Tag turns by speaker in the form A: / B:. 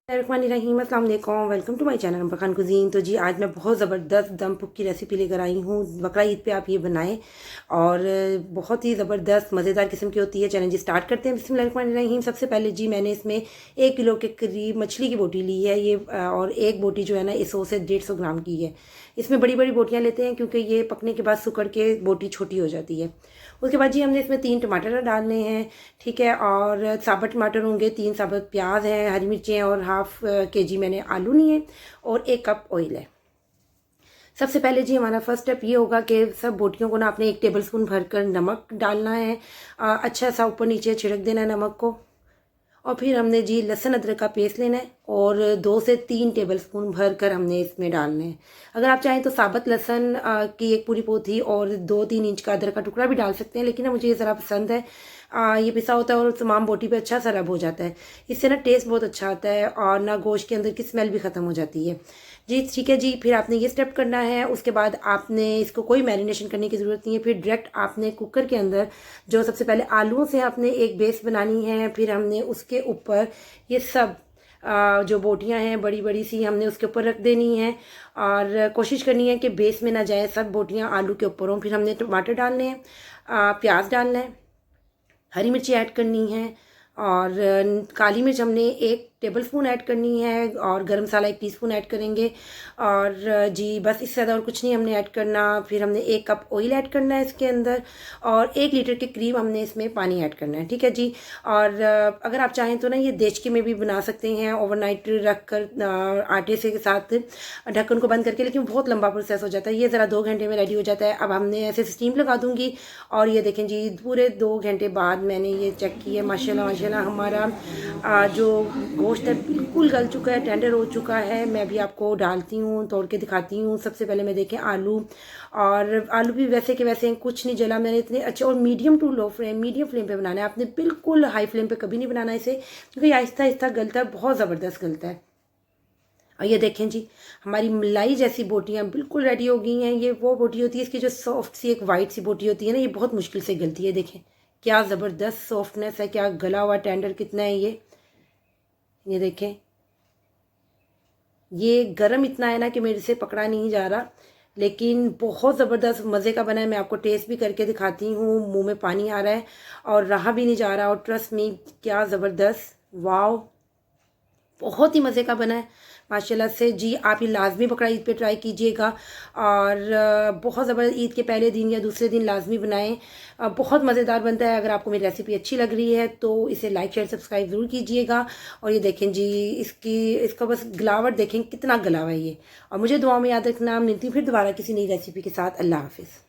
A: रहीम अस्सलाम वालेकुम, welcome to my channel नंबर खान कुजीन। तो जी आज मैं बहुत ज़बरदस्त दम पुक की रेसिपी लेकर आई हूँ। बकरा ईद पे आप ये बनाएं और बहुत ही ज़बरदस्त मज़ेदार किस्म की होती है। चैनल जी स्टार्ट करते हैं। बिस्मिल्लाहिर्रहमानिर्रहीम। सबसे पहले जी मैंने इसमें 1 किलो के करीब मछली की बोटी ली है ये, और एक बोटी जो है ना 100 से 150 ग्राम की है। इसमें बड़ी बड़ी बोटियाँ लेते हैं क्योंकि ये पकने के बाद सुकड़ के बोटी छोटी हो जाती है। उसके बाद जी हमने इसमें 3 टमाटर डालने हैं, ठीक है, और साबुत टमाटर होंगे, 3 साबुत प्याज हैं, हरी मिर्चें और हाफ केजी मैंने आलू लिए और 1 कप ऑयल है। सबसे पहले जी हमारा फर्स्ट स्टेप ये होगा कि सब बोटियों को ना आपने 1 टेबल स्पून भरकर नमक डालना है। अच्छा सा ऊपर नीचे छिड़क देना है नमक को। और फिर हमने जी लहसुन अदरक का पेस्ट लेना है और 2 से 3 टेबल स्पून भर कर हमने इसमें डालने हैं। अगर आप चाहें तो साबुत लहसुन की 1 पूरी पोथी और 2-3 इंच का अदरक का टुकड़ा भी डाल सकते हैं, लेकिन ना मुझे ये ज़रा पसंद है। ये पिसा होता है और तमाम बोटी पे अच्छा सा रब हो जाता है। इससे ना टेस्ट बहुत अच्छा आता है और ना गोश्त के अंदर की स्मेल भी ख़त्म हो जाती है। जी ठीक है जी, फिर आपने ये स्टेप करना है। उसके बाद आपने इसको कोई मैरिनेशन करने की ज़रूरत नहीं है। फिर डायरेक्ट आपने कुकर के अंदर जो सबसे पहले आलूओं से आपने एक बेस बनानी है, फिर हमने उसके ऊपर ये सब जो बोटियां हैं बड़ी बड़ी सी हमने उसके ऊपर रख देनी है और कोशिश करनी है कि बेस में ना जाए, सब बोटियां आलू के ऊपर हों। फिर हमने टमाटर डालने हैं, प्याज डालना है, हरी मिर्ची ऐड करनी है और काली मिर्च हमने 1 टेबल स्पून ऐड करनी है और गरम मसाला 1 टीस्पून ऐड करेंगे। और जी बस इससे ज़्यादा और कुछ नहीं हमने ऐड करना। फिर हमने 1 कप ऑयल ऐड करना है इसके अंदर और 1 लीटर के करीब हमने इसमें पानी ऐड करना है, ठीक है जी। और अगर आप चाहें तो ना ये देचके में भी बना सकते हैं, ओवरनाइट रख कर आटे से के साथ ढक्कन को बंद करके, लेकिन बहुत लंबा प्रोसेस हो जाता है। ये ज़रा 2 घंटे में रेडी हो जाता है। अब हमने ऐसे स्टीम लगा दूँगी और ये देखें जी पूरे 2 घंटे बाद मैंने ये चेक किया, माशाल्लाह माशाल्लाह हमारा जो गोश्त है बिल्कुल गल चुका है, टेंडर हो चुका है। मैं भी आपको डालती हूँ, तोड़ के दिखाती हूँ। सबसे पहले मैं देखें आलू, और आलू भी वैसे के वैसे कुछ नहीं जला मैंने इतने अच्छे। और medium to low flame, medium flame पे बनाना है आपने, बिल्कुल हाई फ्लेम पे कभी नहीं बनाना इसे, क्योंकि आहिस्ता आहिस्ता गलता है, बहुत ज़बरदस्त गलता है। और ये देखें जी हमारी मलाई जैसी बोटियां बिल्कुल रेडी हो गई हैं। ये वो बोटी होती है, इसकी जो सॉफ्ट सी एक वाइट सी बोटी होती है ना, ये बहुत मुश्किल से गलती है। देखें क्या ज़बरदस्त सॉफ्टनेस है, क्या गला हुआ टेंडर कितना है ये देखें। ये गरम इतना है ना कि मेरे से पकड़ा नहीं जा रहा, लेकिन बहुत ज़बरदस्त मज़े का बना है। मैं आपको टेस्ट भी करके दिखाती हूँ, मुंह में पानी आ रहा है और रहा भी नहीं जा रहा। और ट्रस्ट मी क्या ज़बरदस्त, वाव, बहुत ही मज़े का बना है माशाल्लाह से। जी आप ये लाजमी बकरा ईद पे ट्राई कीजिएगा और बहुत ज़बरदस्त ईद के पहले दिन या दूसरे दिन लाजमी बनाएं। बहुत मज़ेदार बनता है। अगर आपको मेरी रेसिपी अच्छी लग रही है तो इसे लाइक शेयर सब्सक्राइब ज़रूर कीजिएगा। और ये देखें जी इसका बस गलावट देखें कितना गला हुआ है ये। और मुझे दुआ में याद रखना। मिलती हूँ फिर दोबारा किसी नई रेसिपी के साथ। अल्लाह हाफिज़।